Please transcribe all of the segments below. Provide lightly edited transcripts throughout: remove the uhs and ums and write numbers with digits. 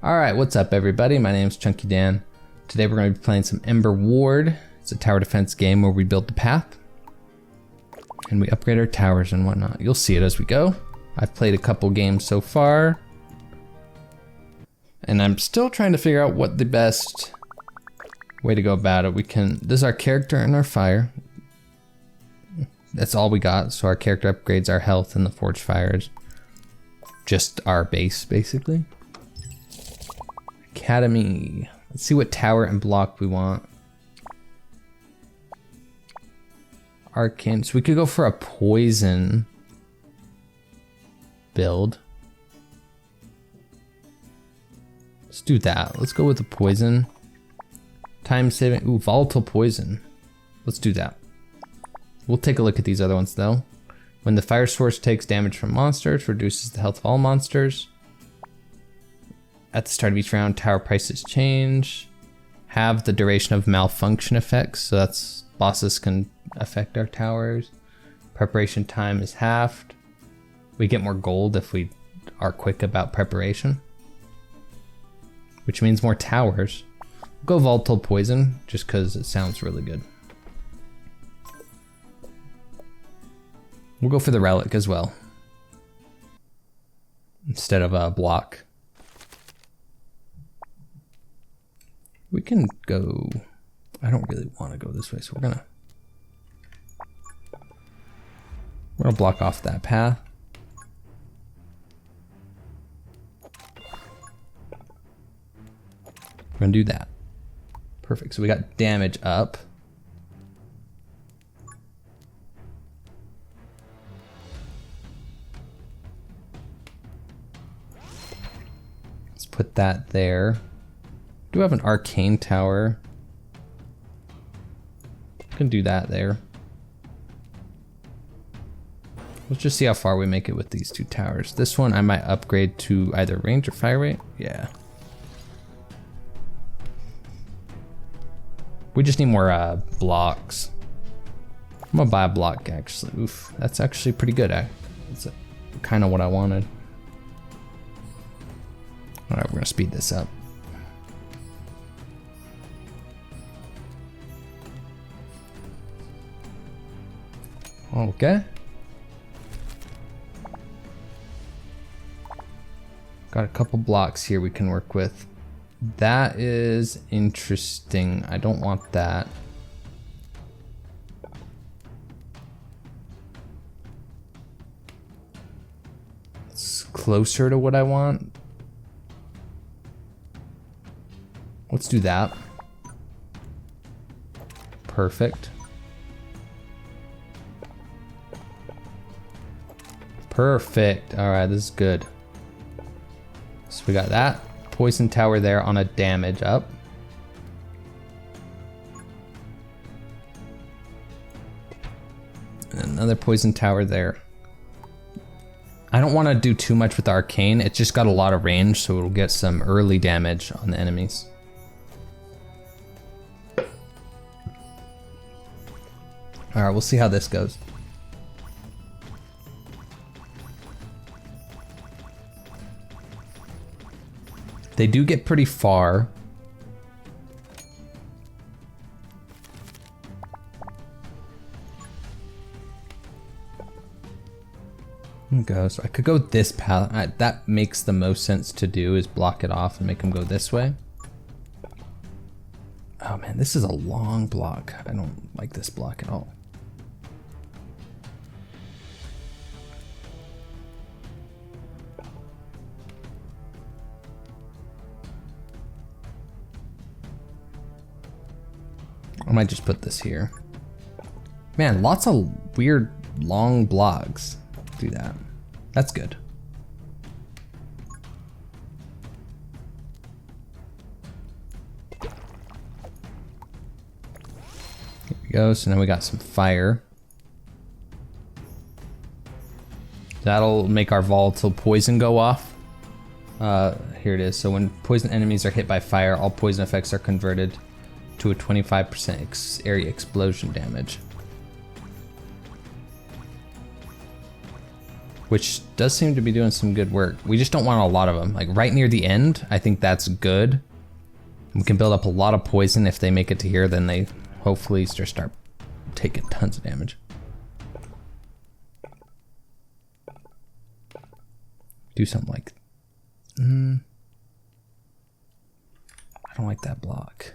Alright, what's up everybody? My name is Chunky Dan. Today we're going to be playing some Emberward. It's a tower defense game where we build the path. And we upgrade our towers and whatnot. You'll see it as we go. I've played a couple games so far. And I'm still trying to figure out what the best way to go about it. This is our character and our fire. That's all we got. So our character upgrades our health and the forge fires. Just our base, basically. Academy. Let's see what tower and block we want. Arcane. So we could go for a poison build. Let's do that. Let's go with the poison. Time saving. Ooh, volatile poison. Let's do that. We'll take a look at these other ones though. When the fire source takes damage from monsters, reduces the health of all monsters. At the start of each round, tower prices change. Have the duration of malfunction effects, so that's bosses can affect our towers. Preparation time is halved. We get more gold if we are quick about preparation, which means more towers. We'll go volatile poison just because it sounds really good. We'll go for the relic as well instead of a block. We can go, I don't really want to go this way, so we're gonna block off that path. We're gonna do that. Perfect, so we got damage up. Let's put that there. Do have an arcane tower. Can do that there. Let's just see how far we make it with these two towers. This one I might upgrade to either range or fire rate. Yeah. We just need more blocks. I'm gonna buy a block actually. Oof, that's actually pretty good. That's kind of what I wanted. All right, we're gonna speed this up. Okay. Got a couple blocks here we can work with. That is interesting. I don't want that. It's closer to what I want. Let's do that. Perfect. Perfect. All right, this is good. So we got that poison tower there on a damage up. And another poison tower there. I don't want to do too much with arcane. It's just got a lot of range, so it'll get some early damage on the enemies. All right, we'll see how this goes. They do get pretty far. Go. So I could go this path. That makes the most sense to do, is block it off and make them go this way. Oh man, this is a long block. I don't like this block at all. I might just put this here. Man, lots of weird long blocks. Do that. That's good. Here we go. So now we got some fire. That'll make our volatile poison go off. Here it is. So when poison enemies are hit by fire, all poison effects are converted to a 25% area explosion damage. which does seem to be doing some good work. We just don't want a lot of them. Like right near the end, I think that's good. We can build up a lot of poison. If they make it to here, then they hopefully just start taking tons of damage. Do something like, I don't like that block.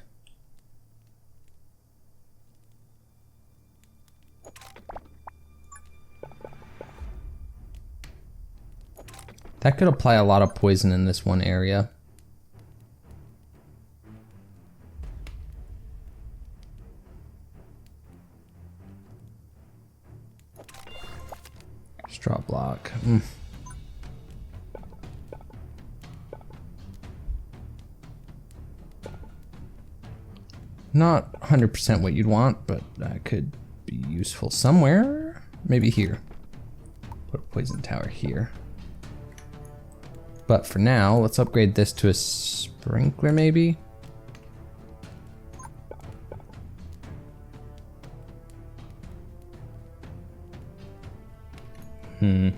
That could apply a lot of poison in this one area. Straw block. Not 100% what you'd want, but that could be useful somewhere. Maybe here. Put a poison tower here. But for now, let's upgrade this to a sprinkler maybe. I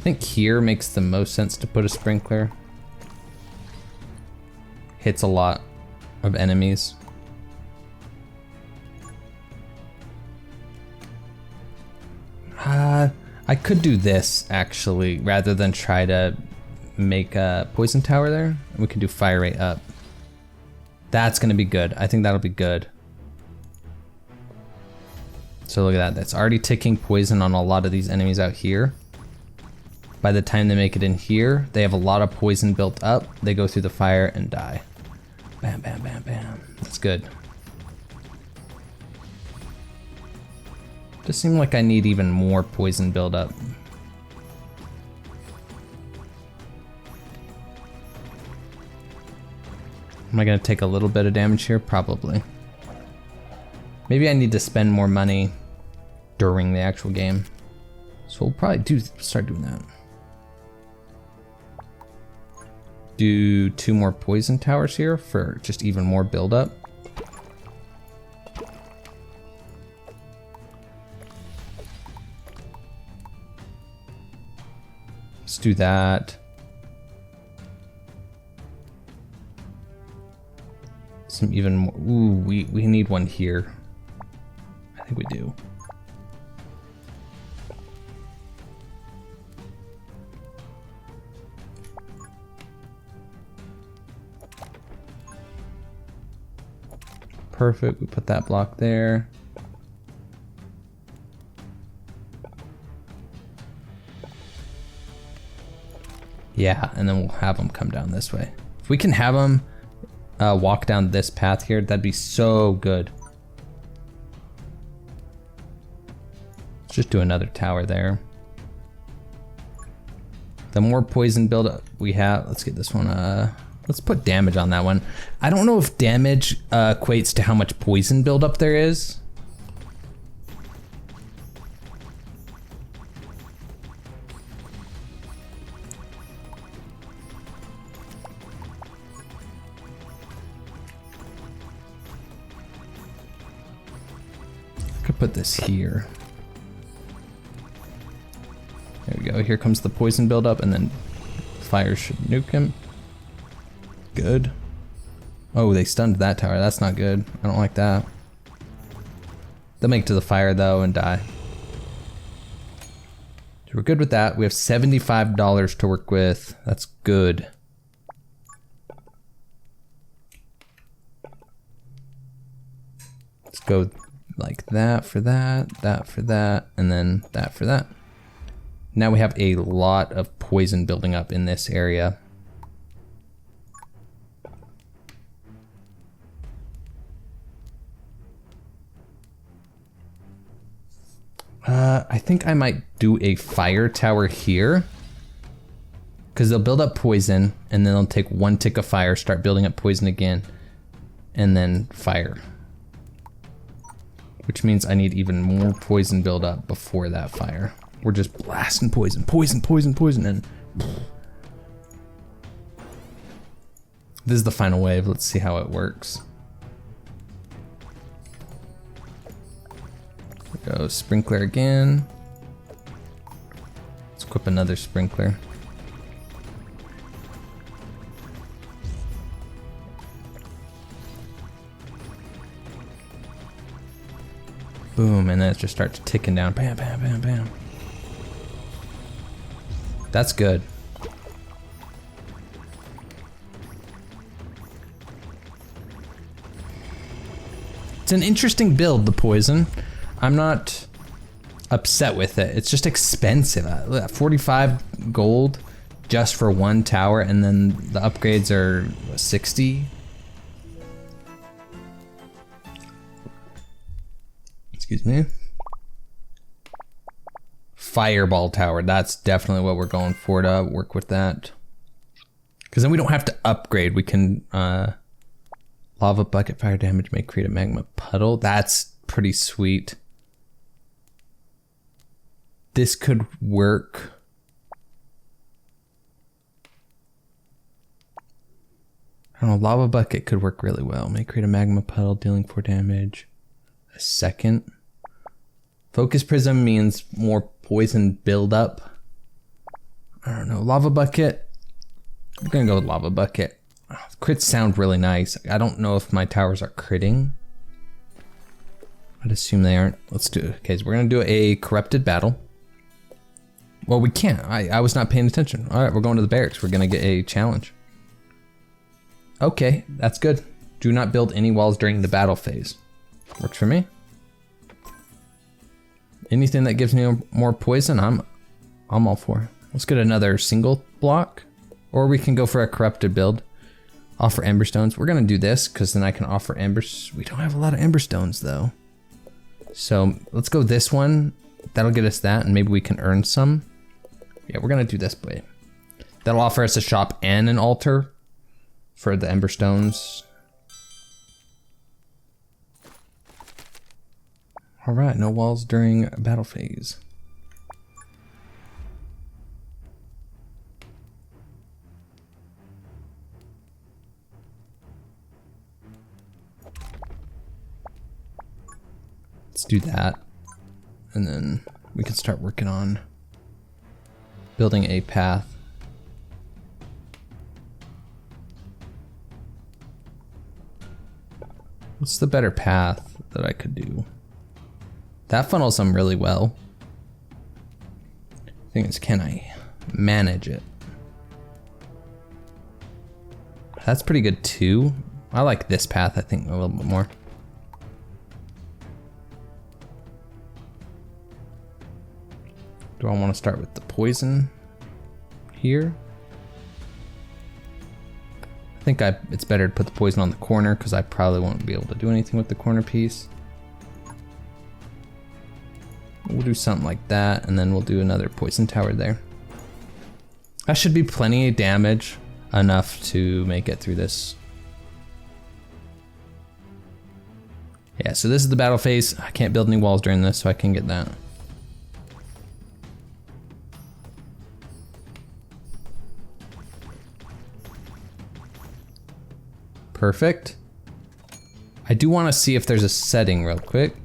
think here makes the most sense to put a sprinkler. Hits a lot of enemies. I could do this actually, rather than try to make a poison tower there. We can do fire rate up. That's gonna be good. I think that'll be good. So look at that, that's already ticking poison on a lot of these enemies out here. By the time they make it in here, they have a lot of poison built up. They go through the fire and die. Bam, bam, bam, bam. That's good. Does seem like I need even more poison buildup. Am I gonna take a little bit of damage here? Probably. Maybe I need to spend more money during the actual game. So we'll probably start doing that. Do 2 more poison towers here for just even more buildup. Let's do that. Some even more. Ooh, we need one here. I think we do. Perfect, we put that block there. Yeah, and then we'll have them come down this way. If we can have them walk down this path here, that'd be so good. Let's just do another tower there. The more poison buildup we have, let's get this one, let's put damage on that one. I don't know if damage equates to how much poison buildup there is. Could put this here. There we go. Here comes the poison buildup, and then fire should nuke him. Good. Oh, they stunned that tower. That's not good. I don't like that. They'll make it to the fire though and die. So we're good with that. We have $75 to work with. That's good. Let's go like that for that, and then that for that. Now we have a lot of poison building up in this area. I think I might do a fire tower here, because they'll build up poison and then they'll take 1 tick of fire, start building up poison again, and then fire. Which means I need even more poison build up before that fire. We're just blasting poison, and this is the final wave. Let's see how it works. Go sprinkler again. equip another sprinkler. Boom, and then it just starts ticking down. Bam, bam, bam, bam. That's good. It's an interesting build, the poison. I'm not upset with it. It's just expensive. 45 gold just for one tower, and then the upgrades are 60. Excuse me. Fireball tower. That's definitely what we're going for to work with that. Because then we don't have to upgrade. We can lava bucket fire damage may create a magma puddle. That's pretty sweet. This could work. I don't know, lava bucket could work really well. May create a magma puddle dealing 4 damage a second. Focus prism means more poison buildup. I don't know, lava bucket. I'm gonna go with lava bucket. Crits sound really nice. I don't know if my towers are critting. I'd assume they aren't. Let's do it. Okay, so we're gonna do a corrupted battle. Well, we can't. I was not paying attention. All right, we're going to the barracks. We're gonna get a challenge. Okay, that's good. Do not build any walls during the battle phase. Works for me. Anything that gives me more poison, I'm all for. Let's get another single block, or we can go for a corrupted build. Offer emberstones. We're gonna do this because then I can offer embers. We don't have a lot of emberstones though. So let's go this one. That'll get us that, and maybe we can earn some. Yeah, we're gonna do this way. That'll offer us a shop and an altar for the emberstones. All right, no walls during battle phase. Let's do that. And then we can start working on building a path. What's the better path that I could do? That funnels them really well. The thing is, can I manage it? That's pretty good too. I like this path, I think, a little bit more. Do I want to start with the poison here? I think it's better to put the poison on the corner because I probably won't be able to do anything with the corner piece. We'll do something like that, and then we'll do another poison tower there. That should be plenty of damage, enough to make it through this. Yeah, so this is the battle phase. I can't build any walls during this, so I can get that. Perfect. I do want to see if there's a setting real quick.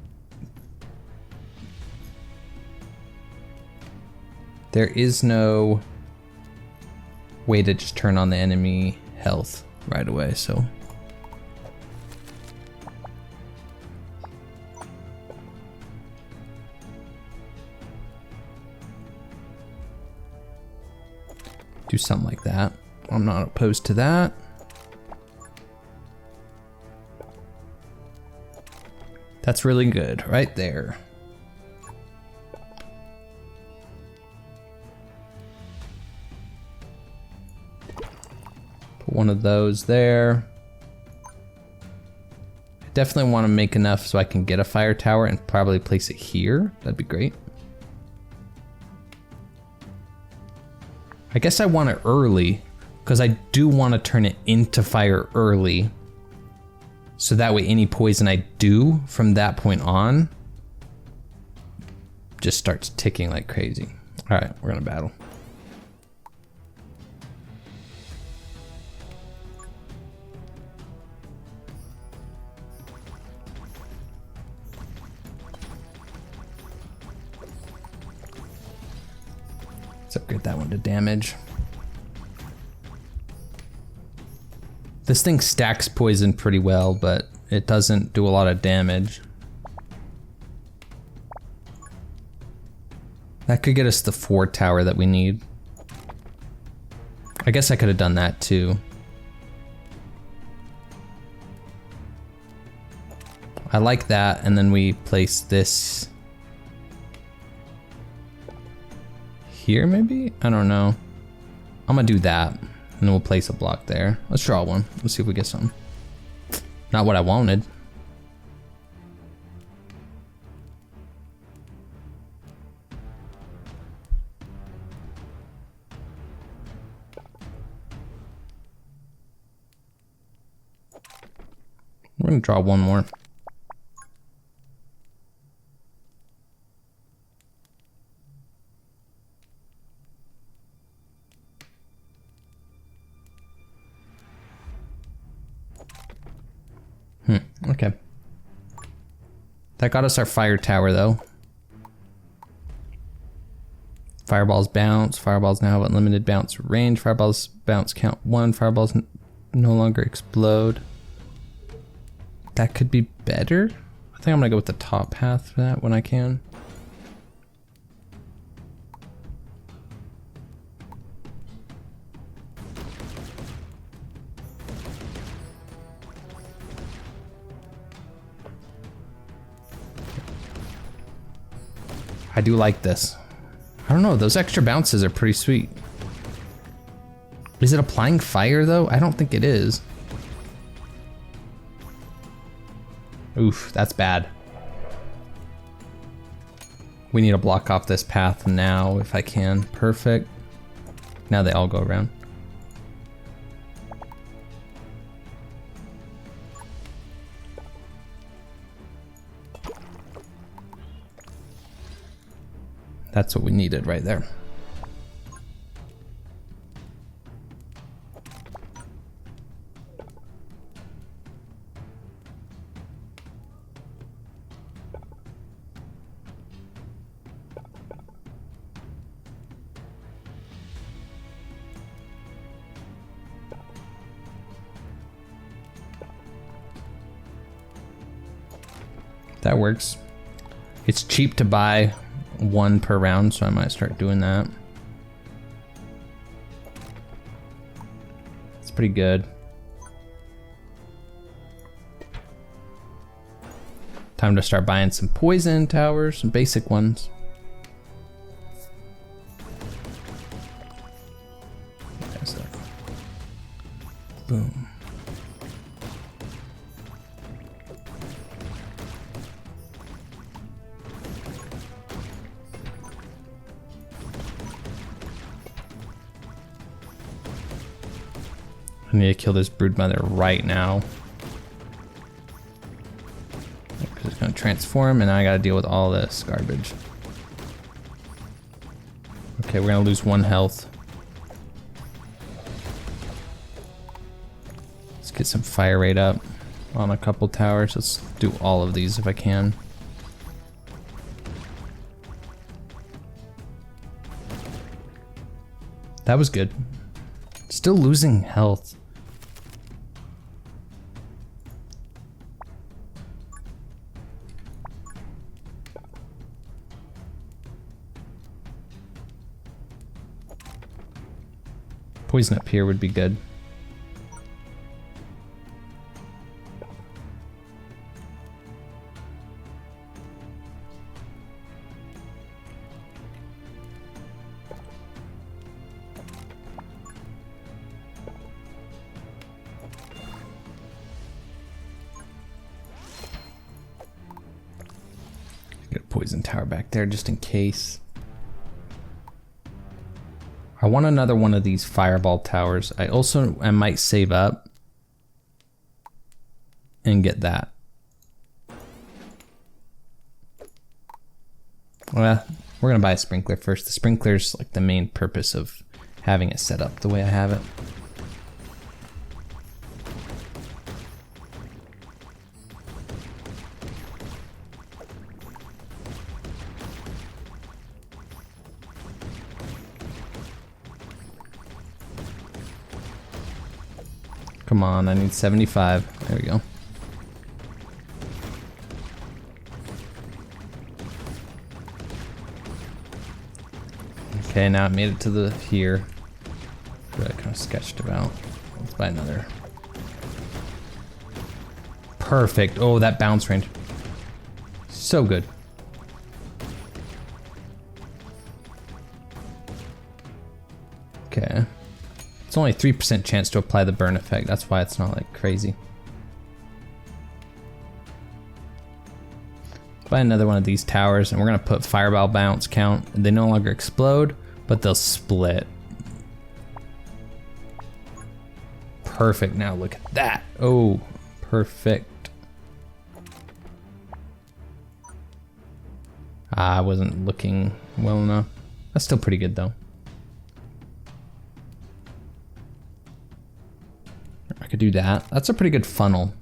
There is no way to just turn on the enemy health right away, so. Do something like that. I'm not opposed to that. That's really good, right there. Put one of those there. I definitely want to make enough so I can get a fire tower and probably place it here. That'd be great. I guess I want it early because I do want to turn it into fire early. So that way any poison I do from that point on just starts ticking like crazy. All right, we're gonna battle. Let's upgrade that one to damage. This thing stacks poison pretty well, but it doesn't do a lot of damage. That could get us the 4 tower that we need. I guess I could have done that too. I like that, and then we place this here maybe? I don't know. I'm gonna do that, and then we'll place a block there. Let's draw one. Let's see if we get some. Not what I wanted. We're gonna draw one more. Okay. That got us our fire tower though. Fireballs bounce. Fireballs now have unlimited bounce range. Fireballs bounce count 1. Fireballs no longer explode. That could be better. I think I'm gonna go with the top path for that when I can. I do like this. I don't know, those extra bounces are pretty sweet. Is it applying fire though? I don't think it is. Oof, that's bad. We need to block off this path now if I can. Perfect. Now they all go around. That's what we needed right there. That works. It's cheap to buy 1 per round, so I might start doing that. It's pretty good. Time to start buying some poison towers, some basic ones. Boom. I need to kill this broodmother right now. It's gonna transform, and I gotta deal with all this garbage. Okay, we're gonna lose 1 health. Let's get some fire rate up on a couple towers. Let's do all of these if I can. That was good. Still losing health. Poison up here would be good. Get a poison tower back there just in case. I want another one of these fireball towers. I might save up and get that. Well, we're gonna buy a sprinkler first. The sprinkler's like the main purpose of having it set up the way I have it. Come on, I need 75. There we go. Okay, now I made it to the here. That I kind of sketched about. Let's buy another. Perfect. Oh, that bounce range. So good. Okay. It's only 3% chance to apply the burn effect. That's why it's not like crazy. Buy another one of these towers and we're gonna put fireball bounce count. They no longer explode, but they'll split. Perfect. Now look at that. Oh, perfect. I wasn't looking well enough. That's still pretty good though. I could do that. That's a pretty good funnel.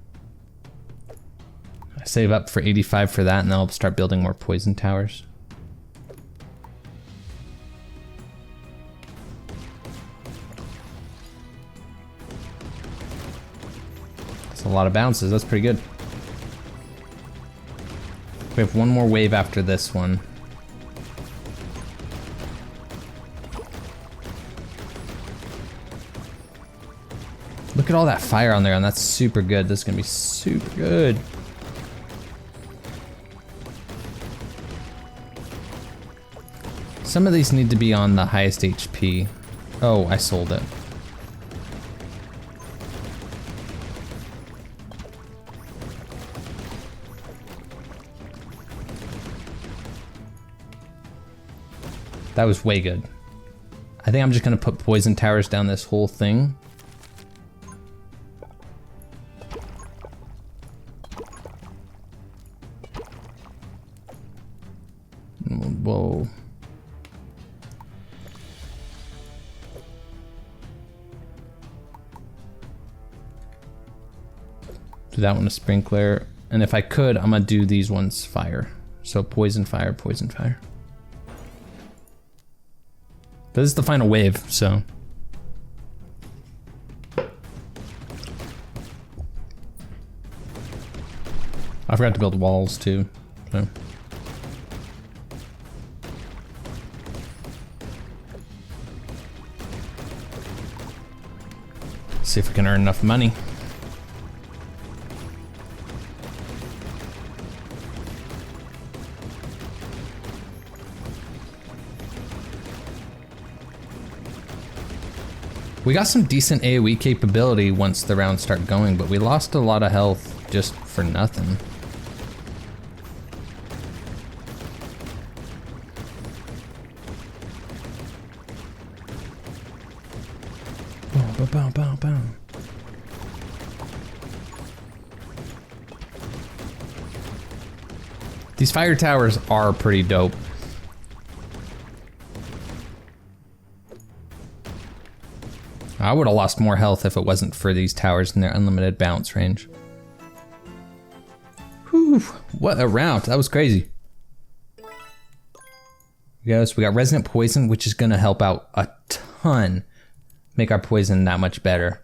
I save up for 85 for that and then I'll start building more poison towers. That's a lot of bounces. That's pretty good. We have one more wave after this one. Look at all that fire on there, and that's super good. This is gonna be super good. Some of these need to be on the highest HP. Oh, I sold it. That was way good. I think I'm just gonna put poison towers down this whole thing. Whoa. Do that one a sprinkler. And if I could, I'm gonna do these ones fire. So poison fire, poison fire. But this is the final wave, so. I forgot to build walls too, so. See if we can earn enough money. We got some decent AoE capability once the rounds start going, but we lost a lot of health just for nothing. Bow, bow, bow, bow. These fire towers are pretty dope. I would have lost more health if it wasn't for these towers and their unlimited bounce range. Whew, what a round. That was crazy. Yes, we got Resonant Poison, which is gonna help out a ton. Make our poison that much better.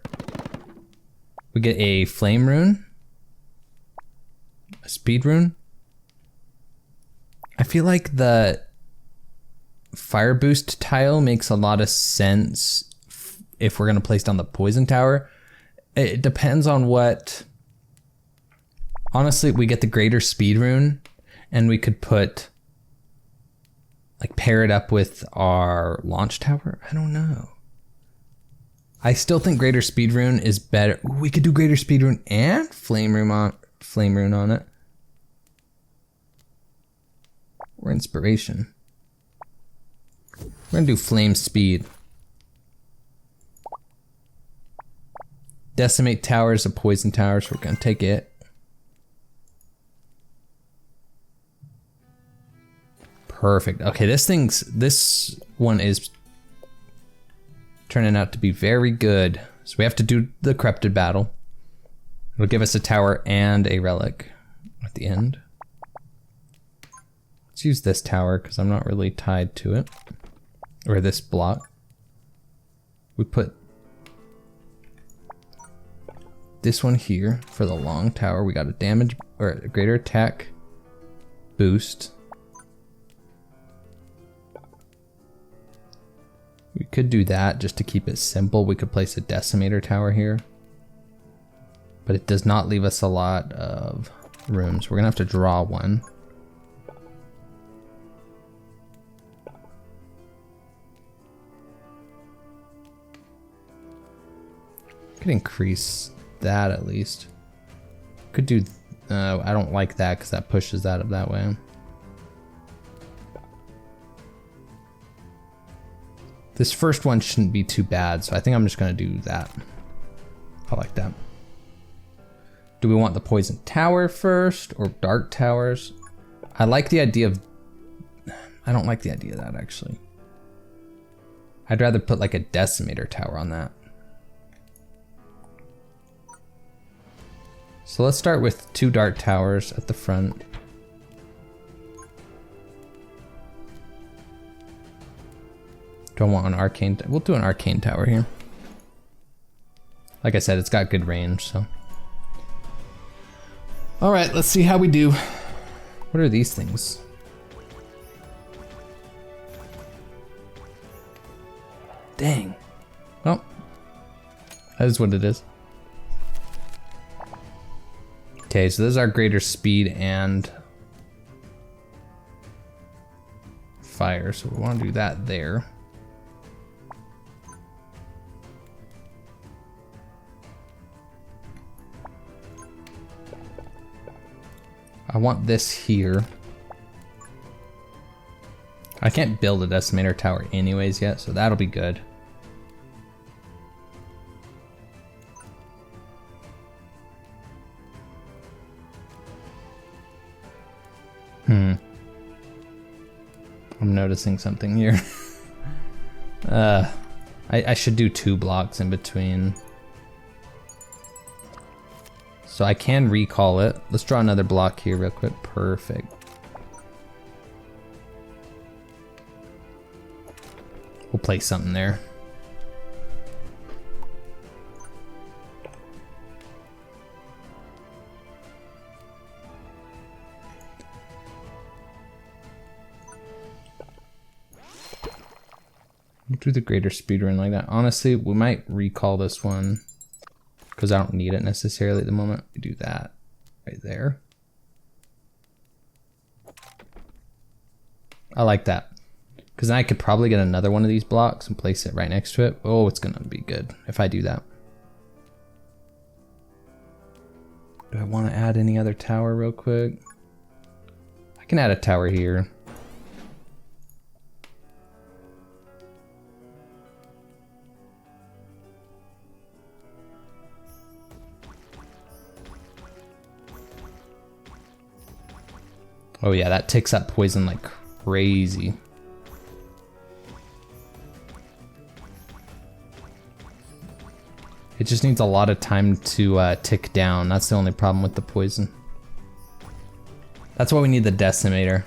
We get a Flame Rune. A Speed Rune. I feel like the Fire Boost tile makes a lot of sense if we're gonna place down the poison tower. It depends on what. Honestly, we get the Greater Speed Rune, and we could put, like, pair it up with our launch tower. I don't know. I still think Greater Speed Rune is better. Ooh, we could do Greater Speed Rune and Flame Rune on it. Or Inspiration. We're gonna do Flame Speed. Decimate towers, a poison tower, so we're gonna take it. Perfect. Okay, this one is turning out to be very good. So we have to do the Corrupted Battle. It'll give us a tower and a relic at the end. Let's use this tower because I'm not really tied to it. Or this block. We put this one here for the long tower. We got a damage or a greater attack boost. We could do that just to keep it simple. We could place a decimator tower here, but it does not leave us a lot of rooms. We're gonna have to draw one. Could increase that at least. Could do, I don't like that because that pushes that up that way. This first one shouldn't be too bad, so I think I'm just gonna do that. I like that. Do we want the poison tower first or dark towers? I like the idea of, I don't like the idea of that actually. I'd rather put like a decimator tower on that. So let's start with 2 dark towers at the front. Do I want an arcane? We'll do an arcane tower here. Like I said, it's got good range, so. All right, let's see how we do. What are these things? Dang. Well, that is what it is. Okay, so this is our greater speed and fire, so we want to do that there. I want this here. I can't build a decimator tower anyways yet, so that'll be good. I'm noticing something here. I should do 2 blocks in between. So I can recall it. Let's draw another block here real quick. Perfect. We'll place something there. We'll do the greater speed run like that. Honestly, we might recall this one because I don't need it necessarily at the moment. We do that right there. I like that because then I could probably get another one of these blocks and place it right next to it. Oh, it's gonna be good if I do that. Do I want to add any other tower real quick? I can add a tower here. Oh yeah, that ticks up poison like crazy. It just needs a lot of time to tick down. That's the only problem with the poison. That's why we need the decimator.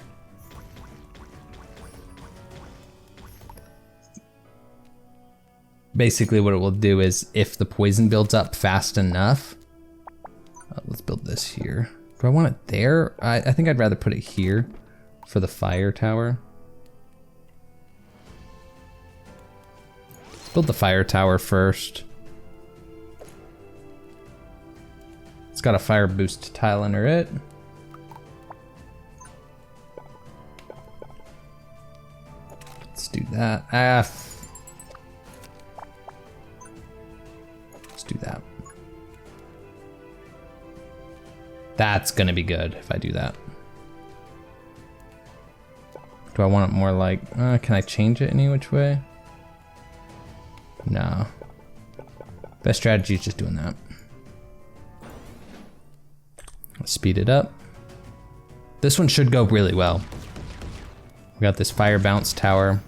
Basically what it will do is if the poison builds up fast enough, let's build this here. Do I want it there? I think I'd rather put it here for the fire tower. Let's build the fire tower first. It's got a fire boost tile under it. Let's do that. Let's do that. That's gonna be good if I do that. Do I want it more like, can I change it any which way? No. Best strategy is just doing that. Let's speed it up. This one should go really well. We got this fire bounce tower.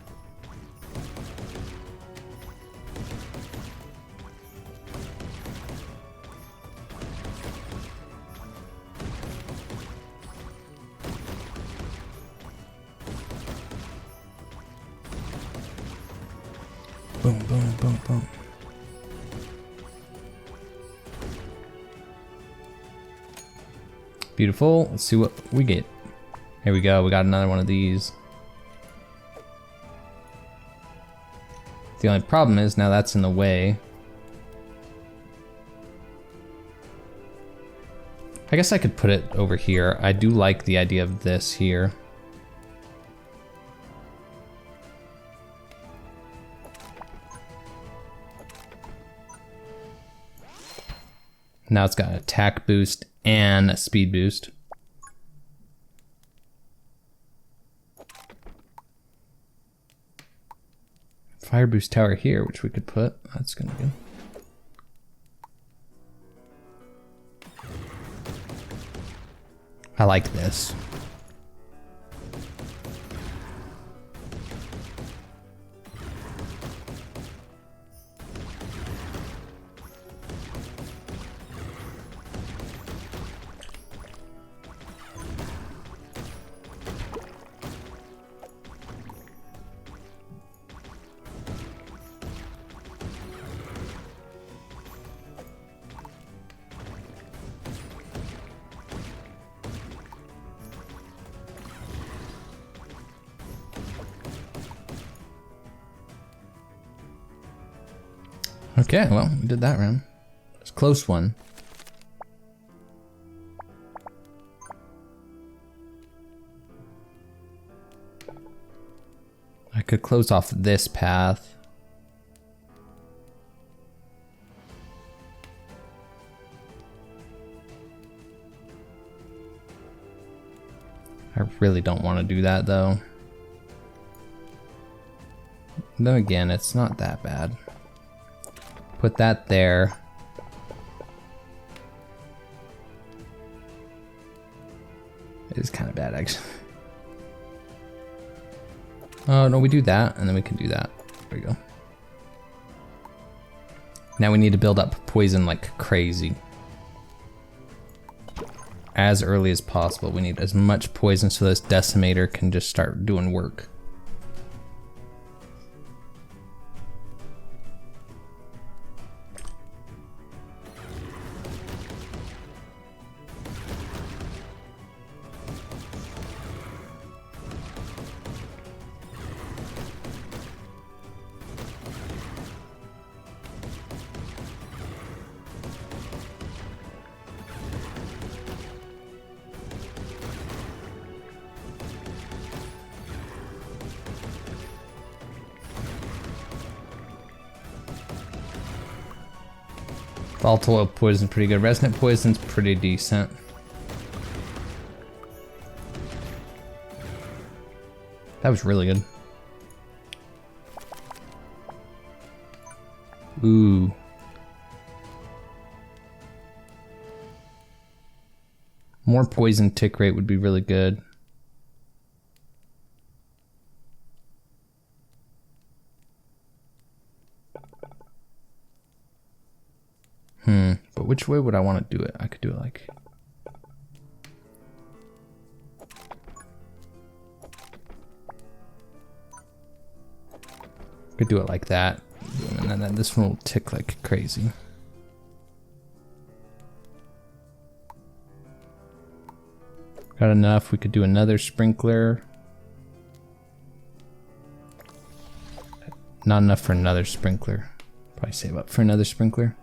Boom, boom, boom, boom. Beautiful. Let's see what we get. Here we go. We got another one of these. The only problem is now that's in the way. I guess I could put it over here. I do like the idea of this here. Now it's got an attack boost and a speed boost. Fire boost tower here, which we could put. That's gonna be good. I like this. Okay, well, we did that round. It's a close one. I could close off this path. I really don't want to do that though. Then again, it's not that bad. Put that there. It is kind of bad actually. Oh no, we do that and then we can do that. There we go. Now we need to build up poison like crazy. As early as possible. We need as much poison so this decimator can just start doing work. Volatile poison pretty good. Resonant poison's pretty decent. That was really good. Ooh. More poison tick rate would be really good. But which way would I want to do it? I could do it like... Could do it like that. And then this one will tick like crazy. Got enough. We could do another sprinkler. Not enough for another sprinkler. Probably save up for another sprinkler.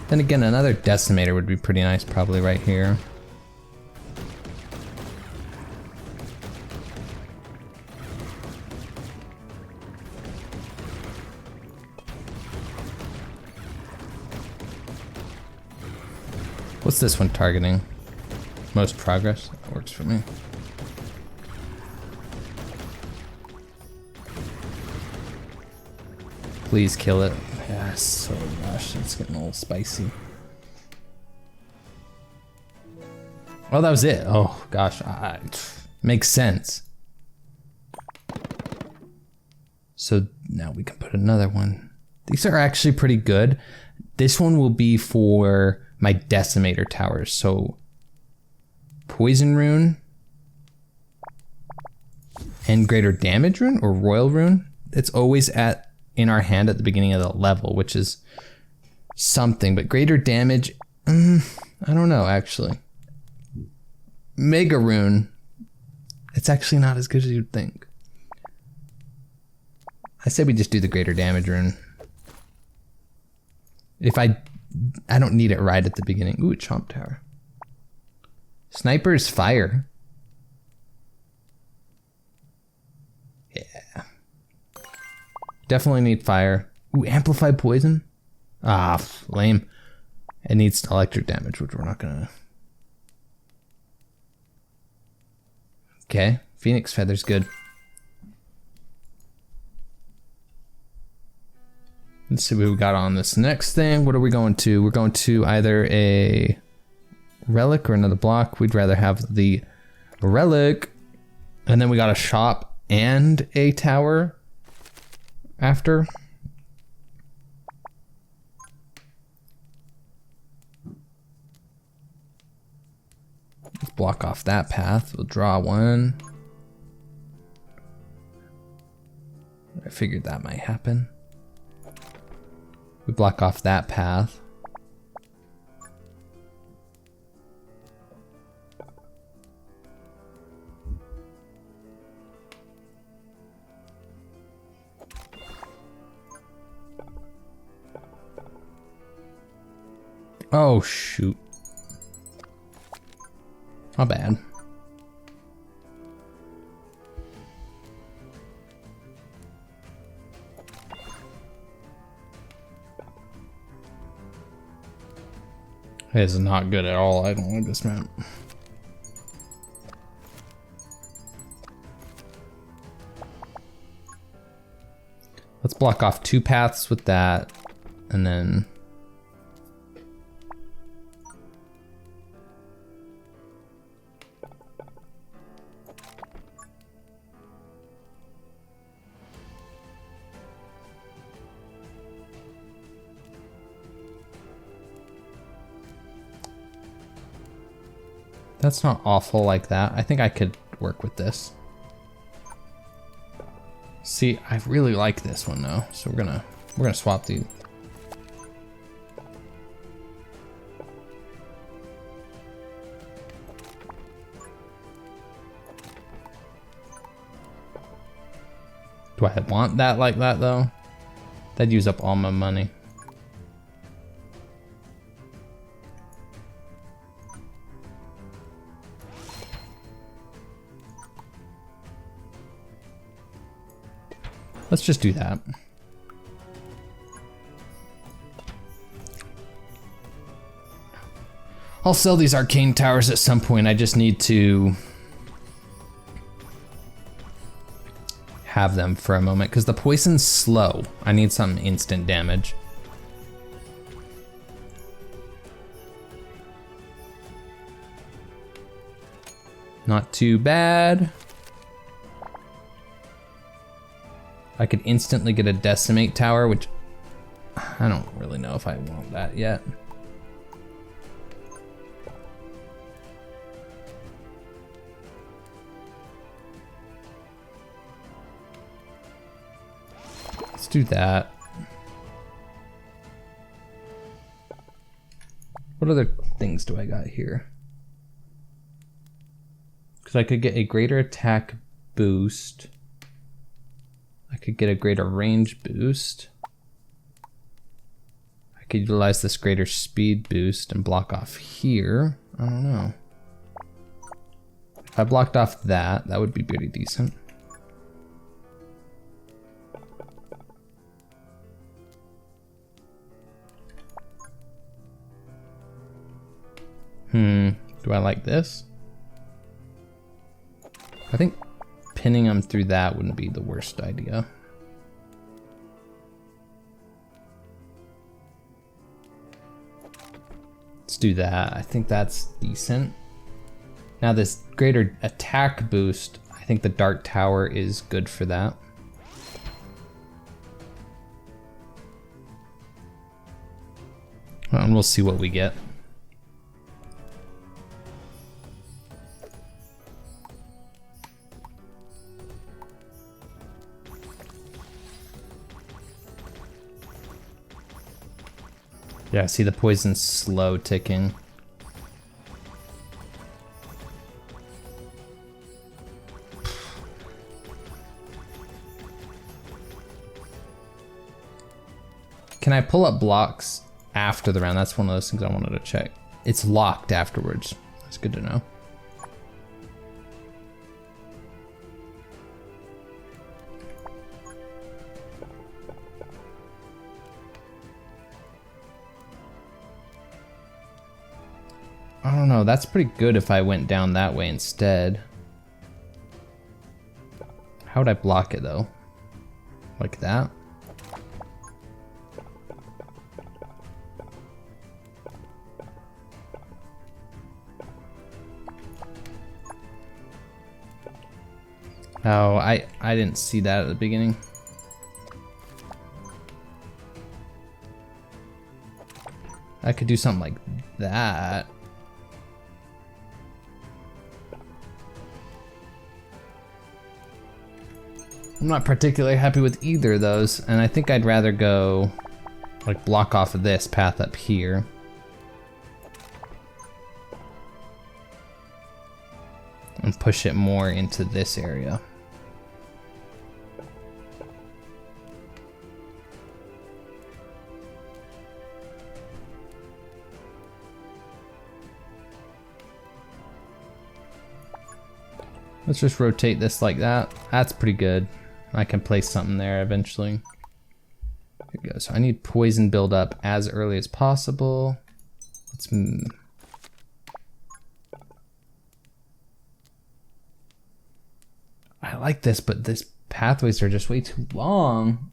Then again, another decimator would be pretty nice, probably right here. What's this one targeting? Most progress? That works for me. Please kill it. Yes, oh gosh, it's getting a little spicy. Oh, that was it. Oh gosh, makes sense. So now we can put another one. These are actually pretty good. This one will be for my decimator towers. So poison rune and greater damage rune or royal rune. It's always in our hand at the beginning of the level, which is something, but greater damage, I don't know actually. Mega Rune. It's actually not as good as you'd think. I say we just do the greater damage rune. If I don't need it right at the beginning. Ooh, Chomp Tower. Sniper's fire. Yeah. Definitely need fire. Ooh, amplify poison. Ah, lame. It needs electric damage, which we're not gonna. Okay, Phoenix Feather's good. Let's see what we got on this next thing. What are we going to? We're going to either a relic or another block. We'd rather have the relic. And then we got a shop and a tower after. Let's block off that path. We'll draw one. I figured that might happen. We block off that path. Oh, shoot. My bad. This is not good at all. I don't like this map. Let's block off 2 paths with that, and then that's not awful like that. I think I could work with this. See, I really like this one though, so we're gonna swap these. Do I want that like that though? That'd use up all my money. Let's just do that. I'll sell these arcane towers at some point. I just need to have them for a moment because the poison's slow. I need some instant damage. Not too bad. I could instantly get a decimate tower, which I don't really know if I want that yet. Let's do that. What other things do I got here? Because I could get a greater attack boost. I could get a greater range boost. I could utilize this greater speed boost and block off here. I don't know. If I blocked off that, that would be pretty decent. Do I like this? I think pinning them through that wouldn't be the worst idea. Let's do that. I think that's decent. Now this greater attack boost, I think the Dark Tower is good for that. Well, and we'll see what we get. Yeah, see the poison's slow ticking. Can I pull up blocks after the round? That's one of those things I wanted to check. It's locked afterwards. That's good to know. I don't know, that's pretty good if I went down that way instead. How would I block it though? Like that? Oh, I didn't see that at the beginning. I could do something like that. I'm not particularly happy with either of those, and I think I'd rather go like block off of this path up here. And push it more into this area. Let's just rotate this like that. That's pretty good. I can place something there eventually. Here we go. So I need poison buildup as early as possible. Let's I like this, but these pathways are just way too long.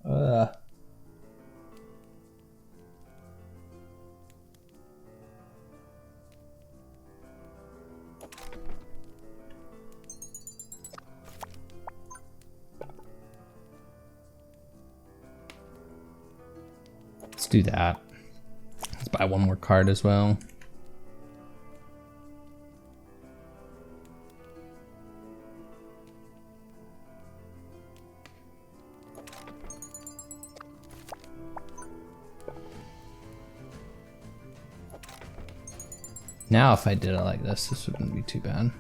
Let's do that. Let's buy one more card as well. Now if I did it like this wouldn't be too bad.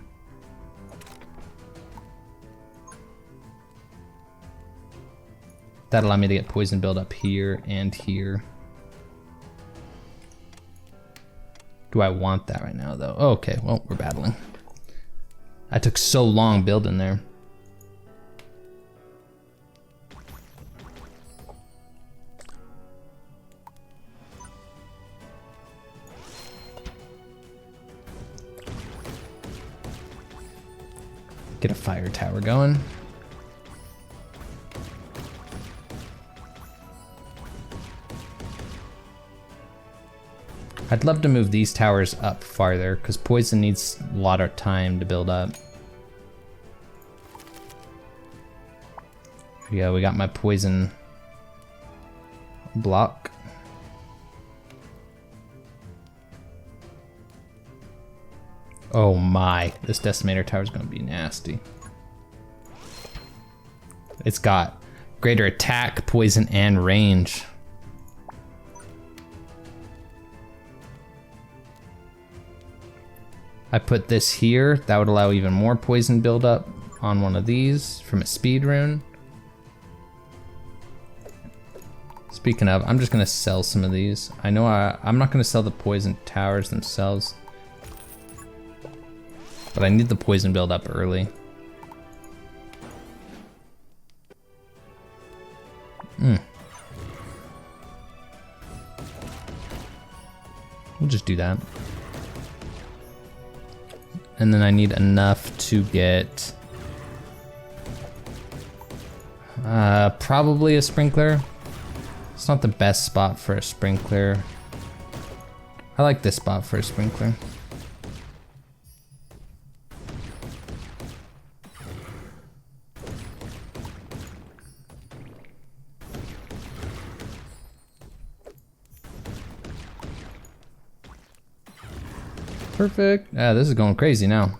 That'll allow me to get poison build up here and here. Do I want that right now though? Oh, okay, well, we're battling. I took so long building there. Get a fire tower going. I'd love to move these towers up farther because poison needs a lot of time to build up. Yeah, we got my poison block. Oh my, this decimator tower is going to be nasty. It's got greater attack, poison, and range. I put this here, that would allow even more poison buildup on one of these from a speed rune. Speaking of, I'm just gonna sell some of these. I know I'm not gonna sell the poison towers themselves, but I need the poison buildup early. We'll just do that. And then I need enough to get probably a sprinkler. It's not the best spot for a sprinkler. I like this spot for a sprinkler. Perfect. Yeah, this is going crazy now.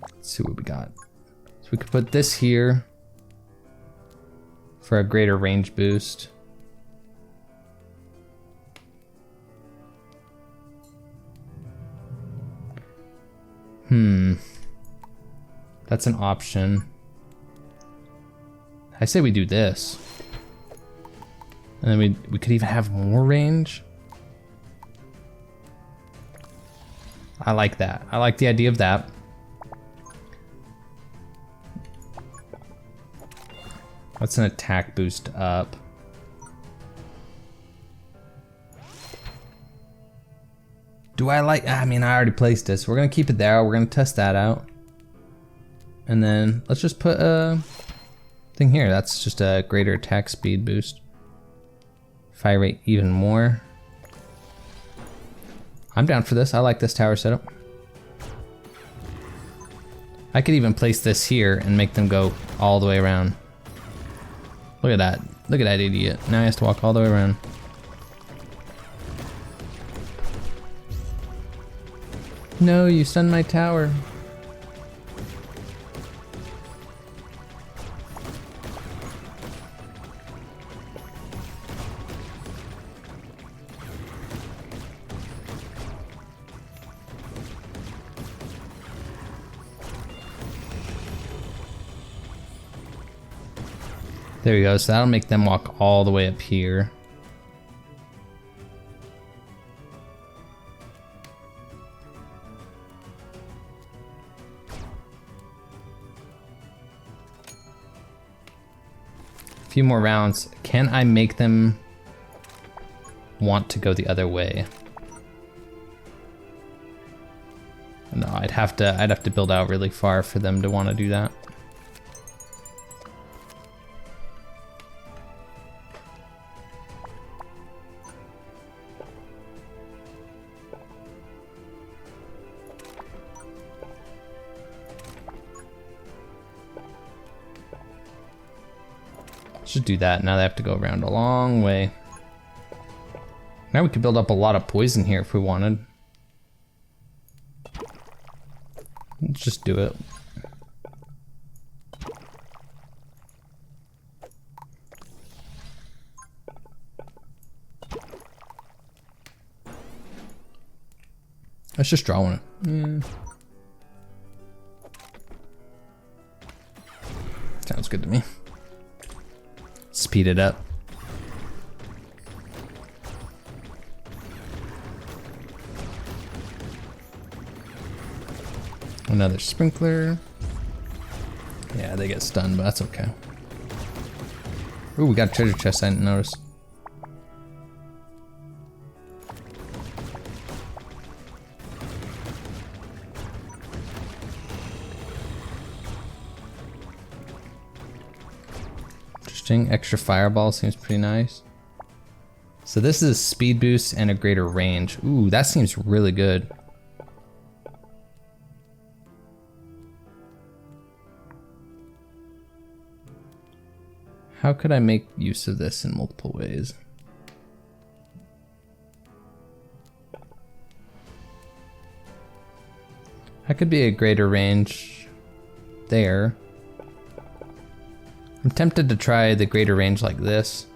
Let's see what we got. So we could put this here for a greater range boost. That's an option. I say we do this. And then we could even have more range. I like that. I like the idea of that. That's an attack boost up. Do I like, I mean, I already placed this. We're gonna keep it there. We're gonna test that out. And then let's just put a thing here. That's just a greater attack speed boost. Fire rate even more. I'm down for this. I like this tower setup. I could even place this here and make them go all the way around. Look at that. Look at that idiot. Now he has to walk all the way around. No, you stunned my tower. There we go, so that'll make them walk all the way up here. A few more rounds. Can I make them want to go the other way? No, I'd have to build out really far for them to want to do that. Should do that. Now they have to go around a long way. Now we could build up a lot of poison here if we wanted. Let's just do it. Let's just draw one. Yeah. Sounds good to me. Speed it up. Another sprinkler. Yeah, they get stunned, but that's okay. Ooh, we got a treasure chest I didn't notice. Extra fireball seems pretty nice. So this is a speed boost and a greater range. Ooh, that seems really good. How could I make use of this in multiple ways? That could be a greater range there. I'm tempted to try the greater range like this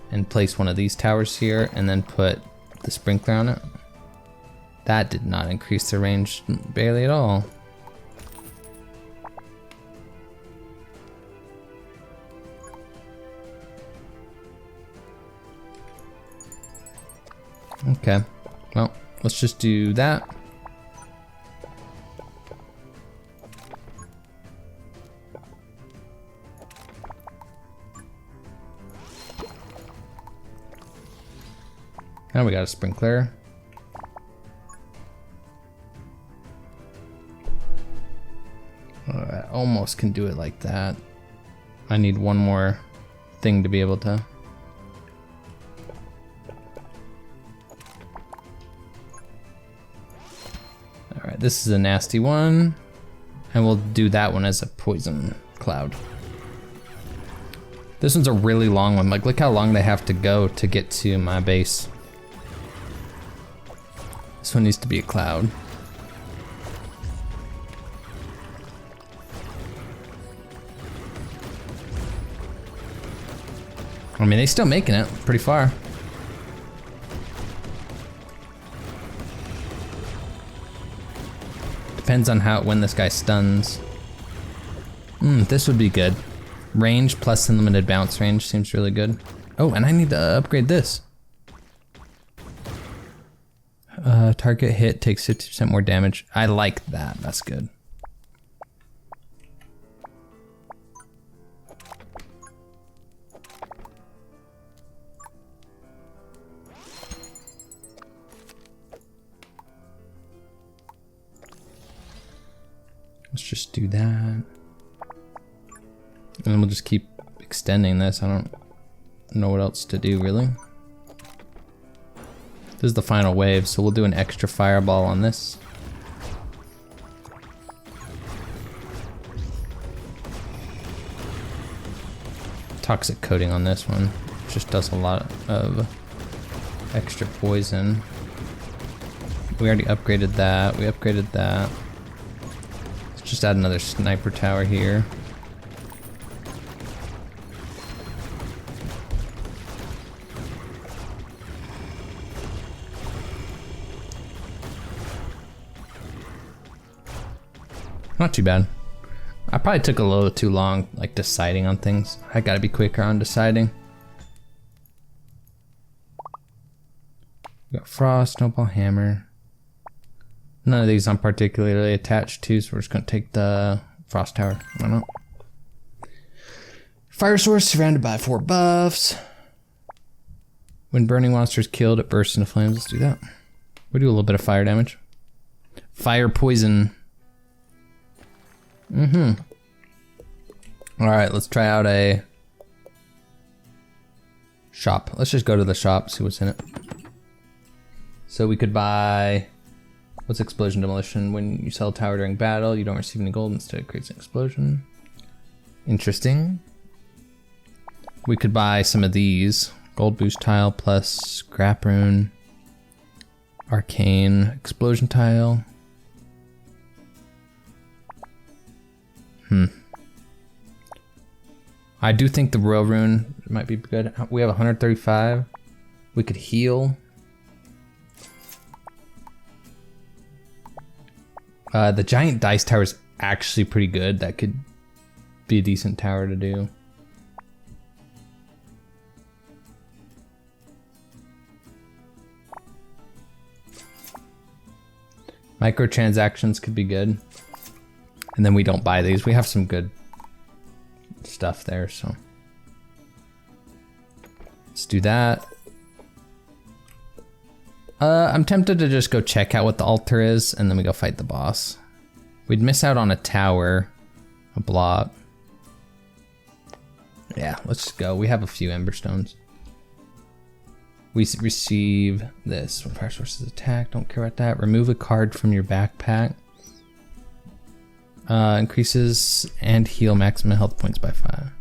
and place one of these towers here and then put the sprinkler on it. That did not increase the range barely at all. Okay, well, let's just do that. Now we got a sprinkler. I almost can do it like that. I need one more thing to be able to. Alright, this is a nasty one. And we'll do that one as a poison cloud. This one's a really long one. Like, look how long they have to go to get to my base. This one needs to be a cloud. I mean, they're still making it pretty far. Depends on when this guy stuns. This would be good. Range plus unlimited bounce range seems really good. Oh, and I need to upgrade this. Target hit takes 50% more damage. I like that, that's good. Let's just do that. And then we'll just keep extending this. I don't know what else to do really. This is the final wave, so we'll do an extra fireball on this. Toxic coating on this one. Just does a lot of extra poison. We already upgraded that. We upgraded that. Let's just add another sniper tower here. Not too bad. I probably took a little too long, like deciding on things. I gotta be quicker on deciding. We got frost, snowball, hammer. None of these I'm particularly attached to, so we're just gonna take the frost tower. Why not? Fire source surrounded by 4 buffs. When burning monsters killed, it bursts into flames. Let's do that. We do a little bit of fire damage. Fire poison. Alright, let's try out a shop. Let's just go to the shop, see what's in it. So we could buy, what's explosion demolition? When you sell a tower during battle, you don't receive any gold, instead it creates an explosion. Interesting. We could buy some of these. Gold boost tile plus scrap rune. Arcane explosion tile. I do think the royal rune might be good. We have 135. We could heal. The giant dice tower is actually pretty good. That could be a decent tower to do. Microtransactions could be good. And then we don't buy these. We have some good stuff there, so. Let's do that. I'm tempted to just go check out what the altar is, and then we go fight the boss. We'd miss out on a tower, a block. Yeah, let's just go. We have a few emberstones. We receive this. When fire source is attacked, don't care about that. Remove a card from your backpack. Increases and heal maximum health points by 5.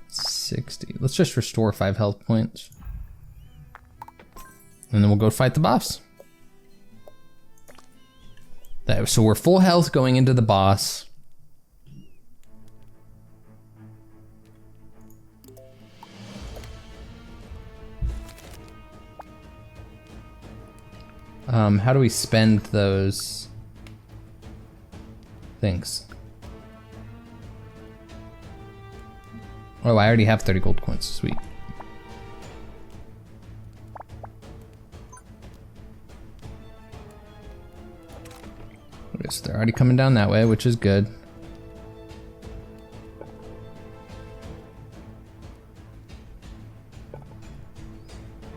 60. Let's just restore 5 health points. And then we'll go fight the boss. So we're full health going into the boss. How do we spend those things? Oh, I already have 30 gold coins. Sweet. I guess they're already coming down that way, which is good.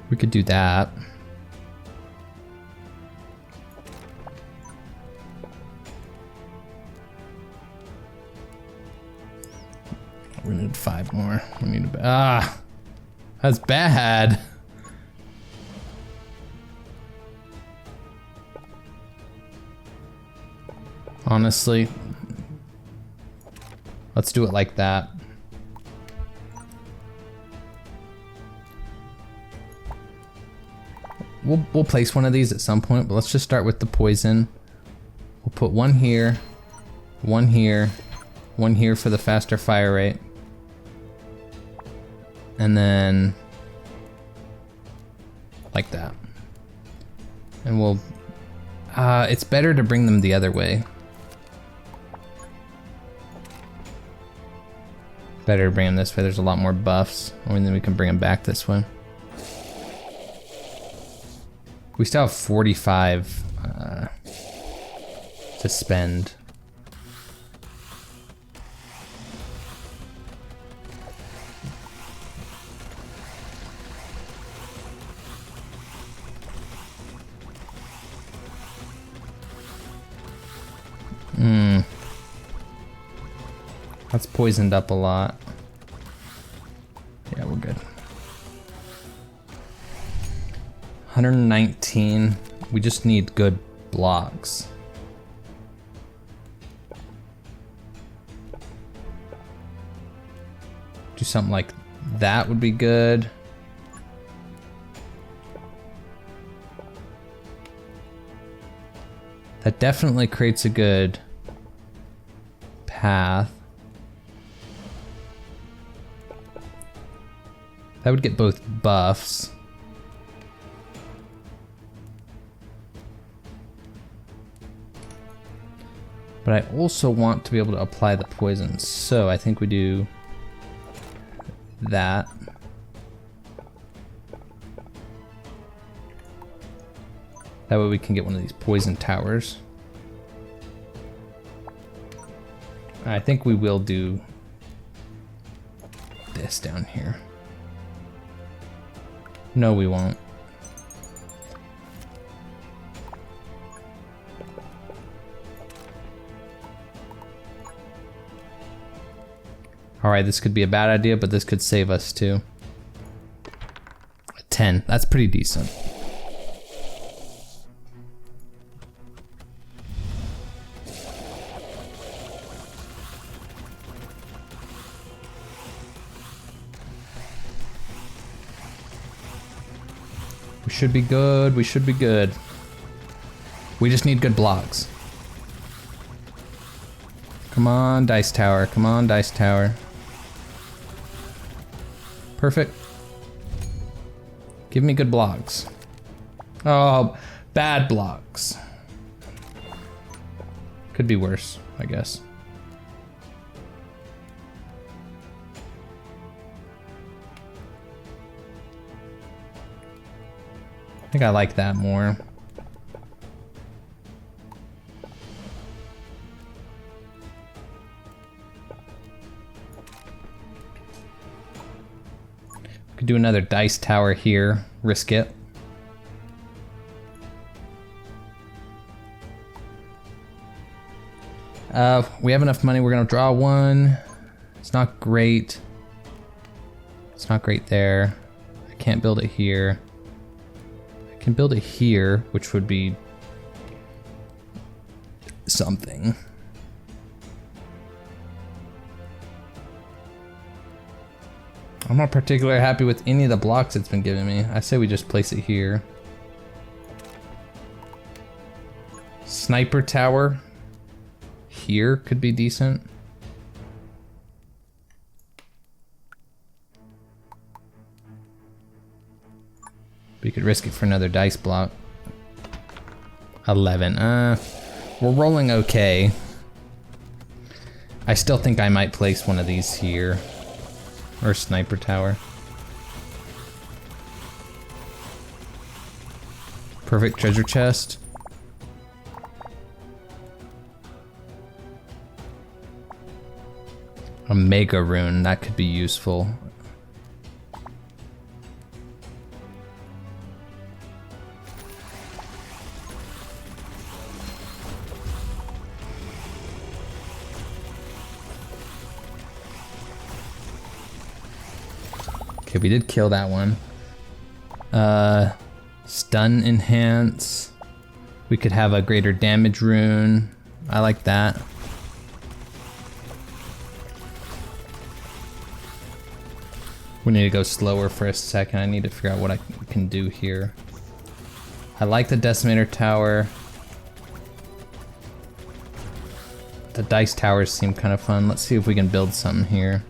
We could do that. We need 5 more. We need a that's bad. Honestly, let's do it like that. We'll place one of these at some point, but let's just start with the poison. We'll put one here, one here, one here for the faster fire rate. And then like that. And we'll, it's better to bring them the other way. Better to bring him this way. There's a lot more buffs. And then we can bring him back this way. We still have 45 to spend. That's poisoned up a lot. Yeah, we're good. 119. We just need good blocks. Do something like that would be good. That definitely creates a good path. That would get both buffs. But I also want to be able to apply the poison, so I think we do that. That way we can get one of these poison towers. I think we will do this down here. No, we won't. Alright, this could be a bad idea, but this could save us too. A 10, that's pretty decent. We should be good, we should be good. We just need good blocks. Come on, dice tower, come on, dice tower. Perfect. Give me good blocks. Oh, bad blocks. Could be worse, I guess. I think I like that more. Could do another dice tower here, risk it. We have enough money, we're gonna draw one. It's not great. It's not great there. I can't build it here. I can build it here, which would be something. I'm not particularly happy with any of the blocks it's been giving me. I say we just place it here. Sniper tower here could be decent. We could risk it for another dice block. 11. We're rolling okay. I still think I might place one of these here. Or sniper tower. Perfect treasure chest. A mega rune, that could be useful. Okay, we did kill that one. Stun enhance. We could have a greater damage rune. I like that. We need to go slower for a second. I need to figure out what I can do here. I like the decimator tower. The dice towers seem kind of fun. Let's see if we can build something here.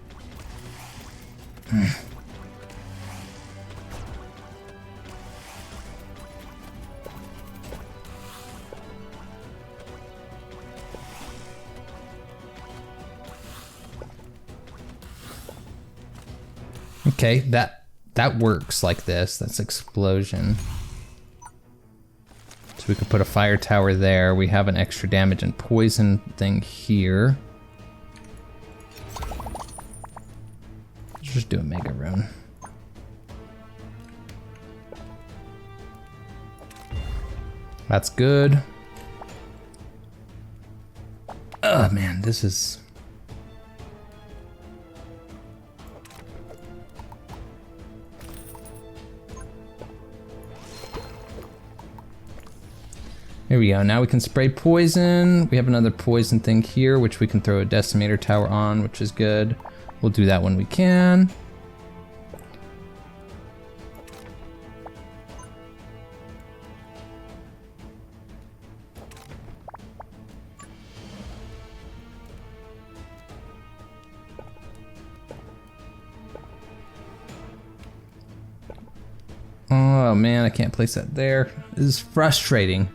Okay, that works like this. That's explosion. So we could put a fire tower there. We have an extra damage and poison thing here. Let's just do a mega rune. That's good. Oh man, this is... Here we go, now we can spray poison. We have another poison thing here, which we can throw a decimator tower on, which is good. We'll do that when we can. Oh man, I can't place that there. This is frustrating.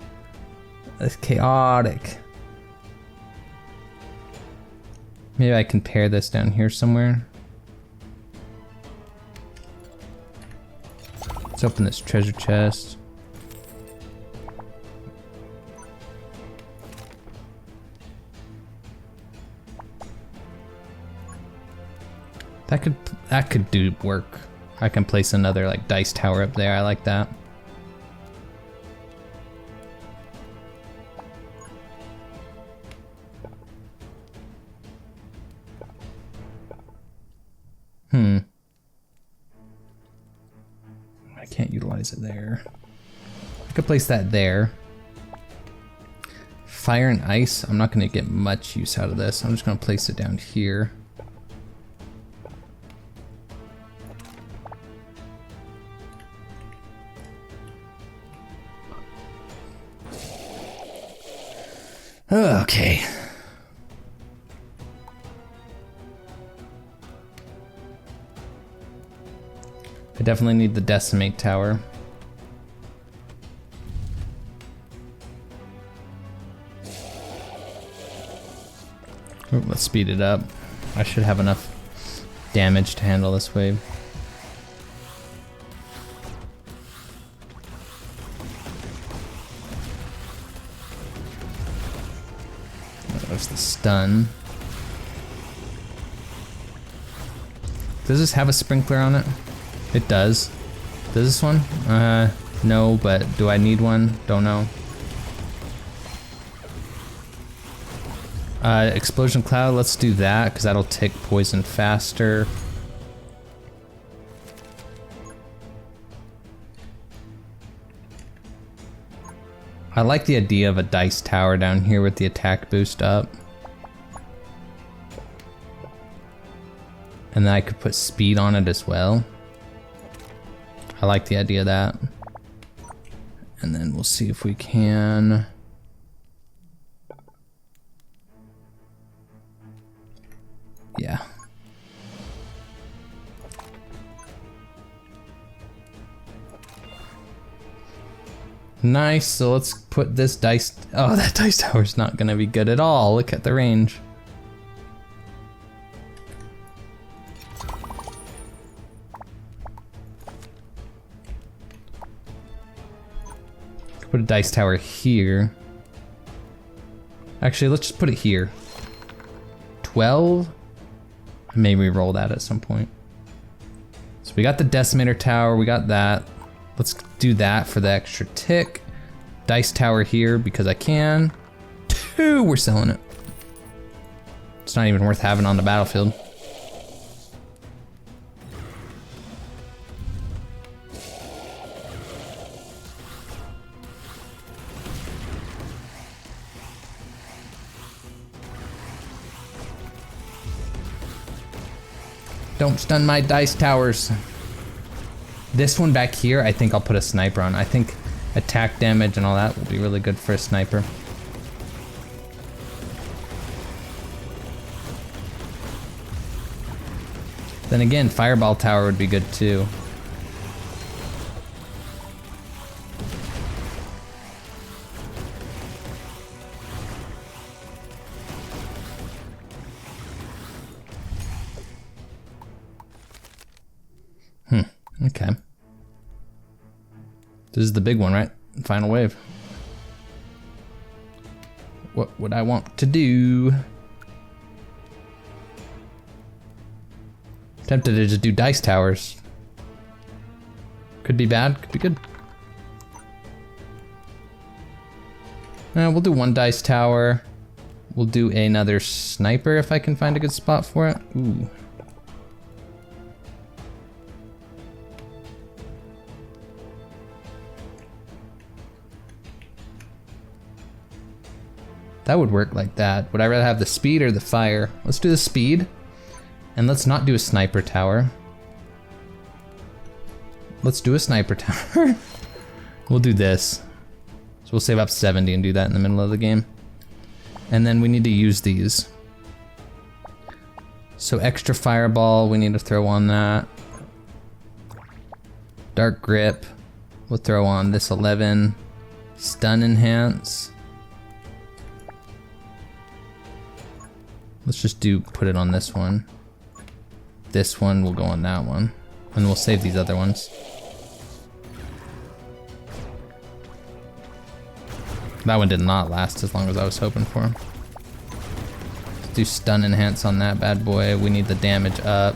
It's chaotic. Maybe I can pair this down here somewhere. Let's open this treasure chest. That could do work. I can place another like dice tower up there. I like that. I can't utilize it there. I could place that there. Fire and ice, I'm not going to get much use out of this. I'm just going to place it down here. Okay. I definitely need the decimate tower. Ooh, let's speed it up. I should have enough damage to handle this wave. There's the stun. Does this have a sprinkler on it? It does. Does this one? No, but do I need one? Don't know. Explosion cloud, let's do that, because that'll take poison faster. I like the idea of a dice tower down here with the attack boost up. And then I could put speed on it as well. I like the idea of that. And then we'll see if we can... Yeah. Nice, so let's put this dice... Oh, that dice tower's not gonna be good at all. Look at the range. Put a dice tower here. Actually, let's just put it here. 12? Maybe roll that at some point. So we got the decimator tower, we got that. Let's do that for the extra tick. Dice tower here because I can. 2, we're selling it. It's not even worth having on the battlefield. Don't stun my dice towers. This one back here, I think I'll put a sniper on. I think attack damage and all that will be really good for a sniper. Then again, fireball tower would be good too. Okay. This is the big one, right? Final wave. What would I want to do? Tempted to just do dice towers. Could be bad, could be good. We'll do one dice tower. We'll do another sniper if I can find a good spot for it. Ooh. That would work like that. Would I rather have the speed or the fire? Let's do the speed. And let's not do a sniper tower. Let's do a sniper tower. We'll do this. So we'll save up 70 and do that in the middle of the game. And then we need to use these. So extra fireball, we need to throw on that. Dark grip, we'll throw on this 11. Stun enhance. Let's just put it on this one. This one will go on that one. And we'll save these other ones. That one did not last as long as I was hoping for. Let's do stun enhance on that bad boy. We need the damage up.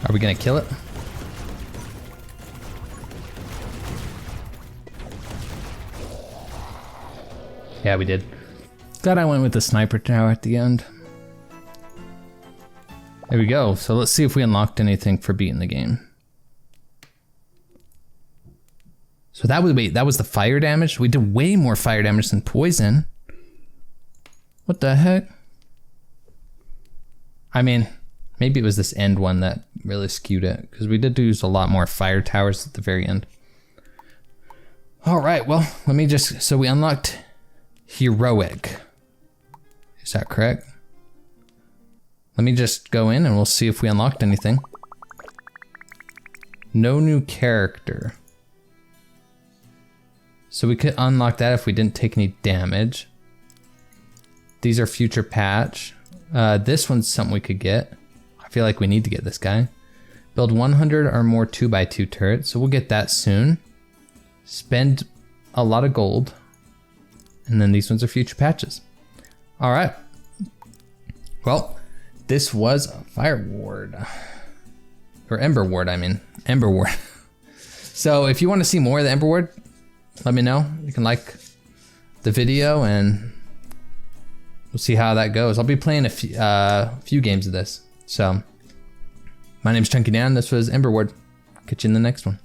Are we gonna kill it? Yeah, we did. Glad I went with the sniper tower at the end. There we go. So let's see if we unlocked anything for beating the game. So that was the fire damage. We did way more fire damage than poison. What the heck? I mean, maybe it was this end one that really skewed it, because we did use a lot more fire towers at the very end. All right, well, let me just, so we unlocked heroic. Is that correct? Let me just go in and we'll see if we unlocked anything. No new character. So we could unlock that if we didn't take any damage. These are future patch. This one's something we could get. I feel like we need to get this guy. Build 100 or more 2x2 turrets. So we'll get that soon. Spend a lot of gold. And then these ones are future patches. All right. Well, this was Fireward. Or Emberward, I mean. Emberward. So if you want to see more of the Emberward, let me know. You can like the video and we'll see how that goes. I'll be playing a few games of this. So my name's Chunky Dan. This was Emberward. Catch you in the next one.